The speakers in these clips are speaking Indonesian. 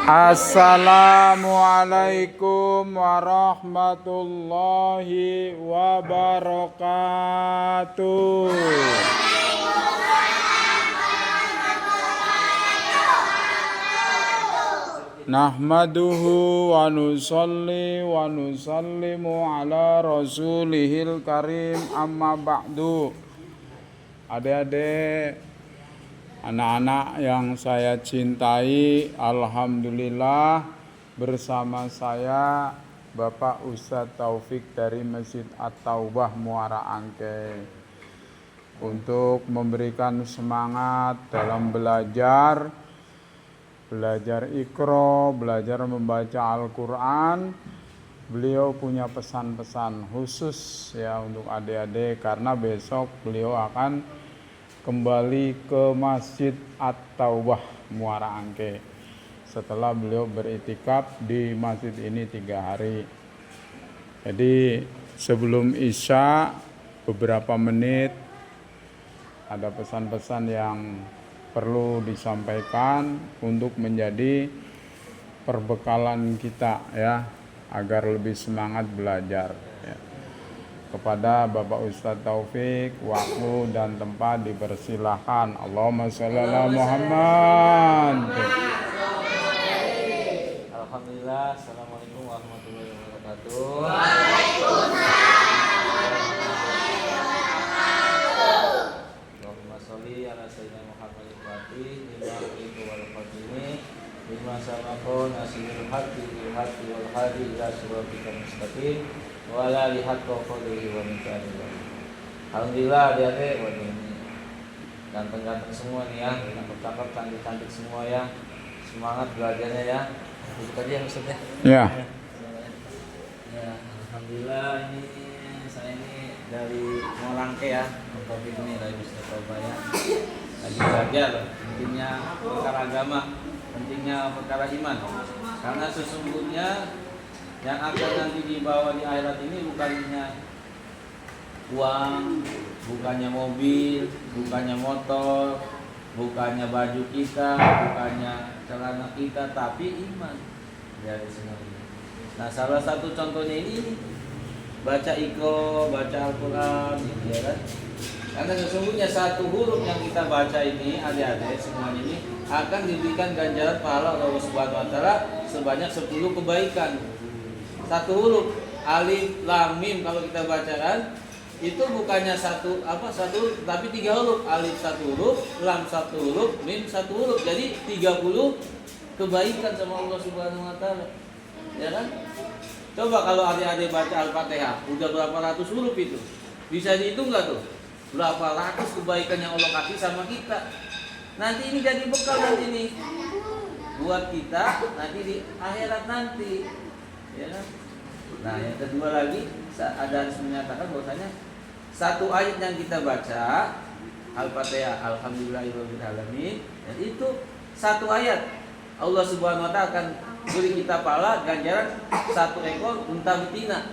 Assalamualaikum warahmatullahi wabarakatuh. Nahmaduhu wa nusalli wa nusallimu ala rasulihil karim, amma ba'du. Adik-adik, anak-anak yang saya cintai, alhamdulillah bersama saya Bapak Ustadz Taufik dari Masjid At-Taubah Muara Angke untuk memberikan semangat dalam belajar Iqra, belajar membaca Al-Quran. Beliau punya pesan-pesan khusus ya untuk adik-adik karena besok beliau akan kembali ke Masjid At-Taubah Muara Angke setelah beliau beritikaf di masjid ini 3 hari. Jadi sebelum Isya beberapa menit ada pesan-pesan yang perlu disampaikan untuk menjadi perbekalan kita ya, agar lebih semangat belajar ya. Kepada Bapak Ustadz Taufik, waktu dan tempat dipersilahkan. Allahumma sholli ala Muhammad. Alhamdulillah, assalamualaikum warahmatullahi wabarakatuh. Allahumma sholli ala sayyidina Muhammad al-Fatih lima uliku wal fatimi lima sabaqon asilul haqqi bil haqqi wal hadi ila siratikal mustaqim wa la lihat qadrihi wa miqdarihi. Alhamdulillah adik-adik, waduh ini ganteng-ganteng semua nih ya, cakep-cakep, cantik-cantik semua ya. Semangat belajarnya ya. Duduk aja maksudnya. Ya. Ya, alhamdulillah ini saya ini dari Molangke ya, Topik ini dari Masjid At-Taubah ya. Lagi belajar pentingnya perkara agama, pentingnya perkara iman. Karena sesungguhnya yang akan nanti dibawa di akhirat ini bukannya uang, bukannya mobil, bukannya motor, bukannya baju kita, bukannya celana kita, tapi iman dari semua ini. Nah, salah satu contohnya ini baca Iqra, baca Al-Quran, gitu ya kan? Karena sesungguhnya satu huruf yang kita baca ini, adik-adik semuanya ini akan diberikan ganjaran pahala Allah Subhanahu Wa Taala sebanyak 10 kebaikan. Satu huruf alif lam mim kalau kita bacakan itu bukannya satu tapi 3 huruf, alif 1 huruf, lam 1 huruf, mim 1 huruf, jadi 30 kebaikan sama Allah Subhanahu Wa Taala, ya kan? Coba kalau adik-adik baca Al-Fatihah udah berapa ratus huruf itu, bisa dihitung nggak tuh berapa ratus kebaikan yang Allah kasih sama kita. Nanti ini jadi bekal nanti nih buat kita nanti di akhirat nanti, ya kan? Nah, yang kedua lagi ada harus menyatakan bahwasanya satu ayat yang kita baca Al-Fatihah, alhamdulillahirabbil alamin, dan itu satu ayat Allah Subhanahu wa taala akan beri kita pahala ganjaran 1 ekor unta betina.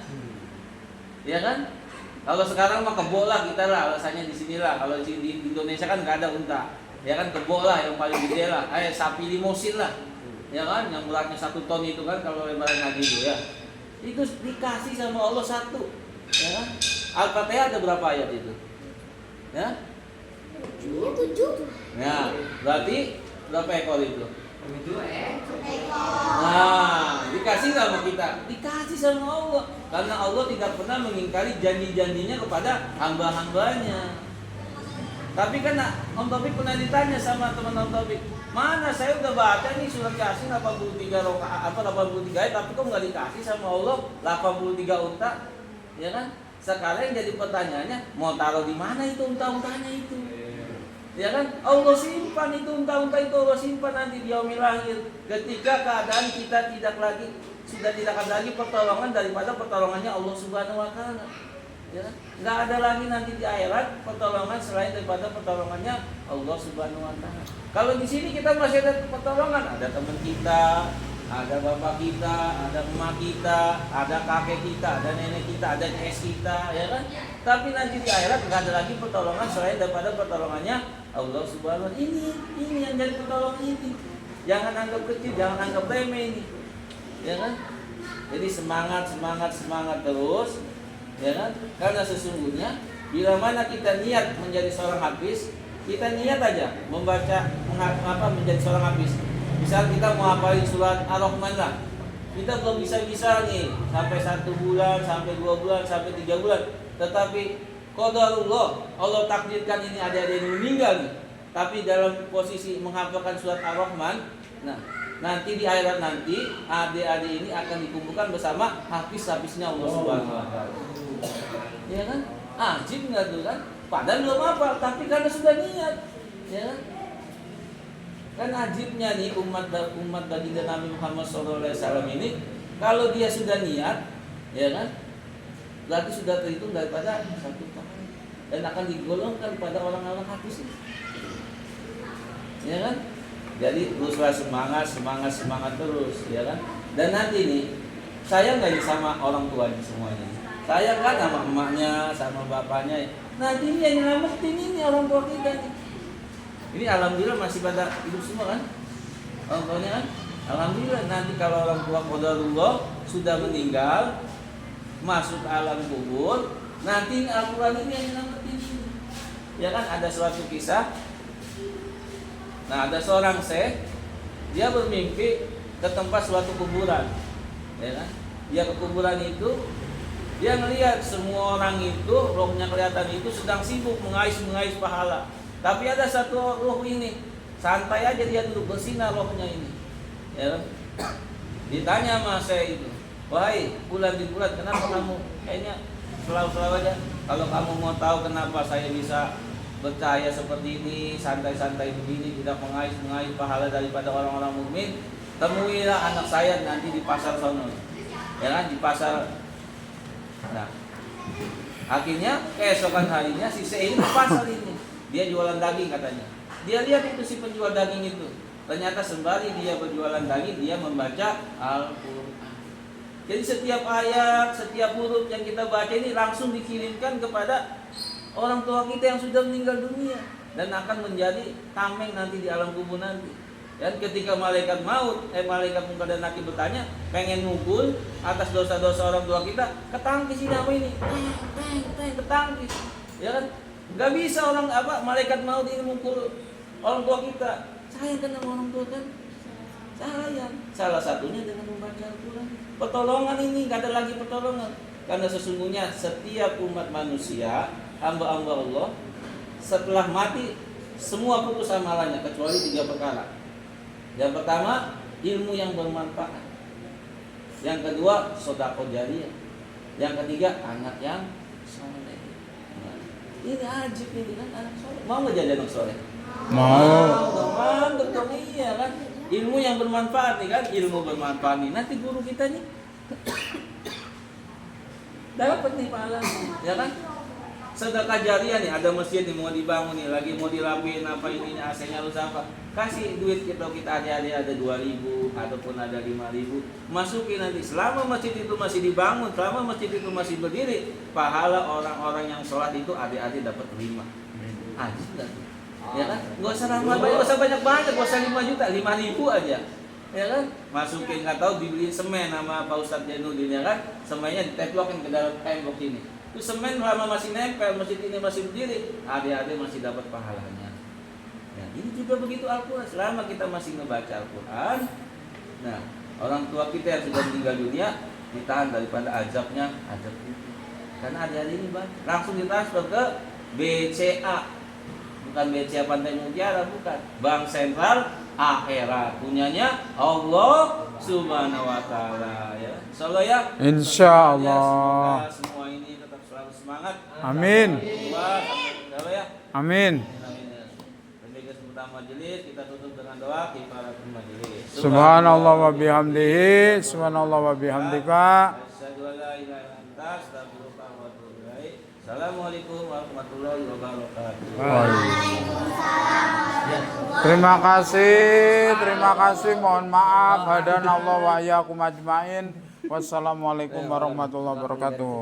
Ya kan? Kalau sekarang mah kebo lah kita lah, alasannya di sinilah. Kalau di Indonesia kan nggak ada unta. Ya kan, kebo lah yang paling gede lah. Sapi limosin lah. Ya kan, yang beratnya 1 ton itu kan kalau lebaran gitu ya. Itu dikasih sama Allah 1, ya kan? Al-Fatihah ada berapa ayat itu? Ya? 7. Ya, berarti berapa ekor itu? 7 ekor. Nah, dikasih sama kita, dikasih sama Allah. Karena Allah tidak pernah mengingkari janji-janjinya kepada hamba-hambanya. Tapi kan Om Taufik pernah ditanya sama teman Om Taufik, mana saya udah baca nih surat Yasin 83 rakaat 83 ayat, tapi kok nggak dikasih sama Allah 83 unta, ya kan? Sekarang jadi pertanyaannya, mau taruh di mana itu unta-untanya itu? Ya kan? Allah simpan itu unta-unta itu, Allah simpan nanti di yaumil akhir, ketika keadaan kita sudah tidak ada lagi pertolongan daripada pertolongannya Allah Subhanahu wa taala. Ya kan? Nggak ada lagi nanti di akhirat pertolongan selain daripada pertolongannya Allah Subhanahu wa taala. Kalau di sini kita masih ada pertolongan, ada teman kita, ada bapak kita, ada emak kita, ada kakek kita, ada nenek kita, ada es kita, ya kan? Tapi nanti di akhirat nggak ada lagi pertolongan selain daripada pertolongannya Allah Subhanahu wa taala. Ini yang jadi pertolongan ini. Jangan anggap kecil, jangan anggap remeh ini. Ya kan? Jadi semangat terus, ya kan? Karena sesungguhnya bila mana kita niat menjadi seorang hafiz, kita niat aja menjadi seorang hafiz. Misal kita mau hafalin surat Ar-Rahman lah, kita belum bisa nih sampai 1 bulan, sampai 2 bulan, sampai 3 bulan. Tetapi qadarullah, Allah takdirkan ini ada yang meninggal nih. Tapi dalam posisi menghafalkan surat Ar-Rahman, nah nanti di akhirat nanti adik-adik ini akan dikumpulkan bersama hafiz-hafiznya Allah Subhanahu wa taala. Ya kan? Ajib enggak tuh kan? Padahal belum hafal, tapi karena sudah niat. Ya kan? Kan ajibnya nih umat baginda Nabi Muhammad SAW ini, kalau dia sudah niat, ya kan? Berarti sudah terhitung daripada 1 tahun dan akan digolongkan pada orang-orang hafiz. Ya kan? Jadi teruslah semangat terus, ya kan? Dan nanti nih, sayang nggak sama orang tuanya semuanya? Sayang kan sama emaknya, sama bapaknya. Nanti ini yang nyelamatin ini orang tua kita nih. Ini alhamdulillah masih pada hidup semua kan? Orang tuanya kan? Alhamdulillah. Nanti kalau orang tua qadarullah sudah meninggal, masuk alam kubur, nanti Al-Quran ini yang nyelamatin. Ya kan? Ada suatu kisah. Nah, ada seorang syekh, dia bermimpi ke tempat suatu kuburan, ya kan? Dia ke kuburan itu, dia melihat semua orang itu, rohnya kelihatan itu sedang sibuk mengais pahala. Tapi ada satu roh ini, santai aja dia duduk bersinar rohnya ini, ya kan? Ditanya sama syekh itu, wahai bulan di bulan, kenapa kamu kayaknya selalu aja? Kalau kamu mau tahu kenapa saya bisa bercahaya seperti ini, santai-santai begini, tidak mengais pahala daripada orang-orang mukmin, temuilah anak saya nanti di pasar sono, ya kan, di pasar. Nah, akhirnya keesokan harinya si C ini ke pasar ini, dia jualan daging katanya. Dia lihat itu si penjual daging itu, ternyata sembari dia berjualan daging, dia membaca Al-Quran. Jadi setiap ayat, setiap huruf yang kita baca ini langsung dikirimkan kepada orang tua kita yang sudah meninggal dunia dan akan menjadi tameng nanti di alam kubur nanti. Dan ketika malaikat munkar dan nakir bertanya, pengen mukul atas dosa-dosa orang tua kita, ketangkis ini apa ini? Ketangkis. Ya kan? Gak bisa malaikat maut ini mukul orang tua kita. Sayang kan sama orang tua kan? Sayang. Salah satunya dengan membaca Al-Quran. Pertolongan ini, gak ada lagi pertolongan. Karena sesungguhnya setiap umat manusia, hamba-hamba Allah, setelah mati semua putus amalannya kecuali 3 perkara. Yang pertama, ilmu yang bermanfaat. Yang kedua, sedekah jariyah. Yang ketiga, anak yang saleh. Nah, ini ajib ini kan, anak saleh. Mau nggak jadi anak saleh? Mau dong, iya kan. Ilmu yang bermanfaat nih kan, ilmu bermanfaat nih. Nanti guru kita nih dapat nih pahalanya, ya kan? Sedekah jariyah nih, ada masjid nih mau dibangun nih, lagi mau dirapiin apa ininya, AC-nya harus apa. Kasih duit kita adik-adik ada 2.000 ataupun ada 5.000. Masukin nanti, selama masjid itu masih dibangun, selama masjid itu masih berdiri, pahala orang-orang yang sholat itu adik-adik dapat 5. Ajib enggak tuh? Ya kan? Enggak usah banyak, enggak usah banyak-banyak, enggak usah 5 juta, 5.000 aja. Ya kan? Masukin, enggak tahu dibeliin semen sama Pak Ustadz Jainuddin, ya kan? Semennya diteplokin ke dalam tembok ini. Itu semen lama masih nempel, masjid ini masih berdiri, adik-adik masih dapat pahalanya. Ya, ini juga begitu Al-Quran. Selama kita masih membaca Al-Quran, nah orang tua kita yang sudah meninggal dunia ditahan daripada azab itu. Karena adik-adik ini langsung ditransfer ke BCA, bukan BCA Pantai Mutiara, bukan. Bank Sentral Akhirat, punyanya Allah Subhanahu Wa Taala. Ya, insyaallah ya. Insyaallah. Semua ini tetap selalu semangat. Amin. Ya. Amin. Majelis kita tutup dengan doa kifaratul majelis. Subhanallah wa bihamdihi, subhanallah wa bihamdika. Asyhadu an la ilaha illa anta, astaghfiruka wa atubu ilaik. Assalamualaikum warahmatullahi wabarakatuh. Terima kasih. Mohon maaf. Hadanallah wa iyyakum ajmain. Wassalamualaikum warahmatullahi wabarakatuh.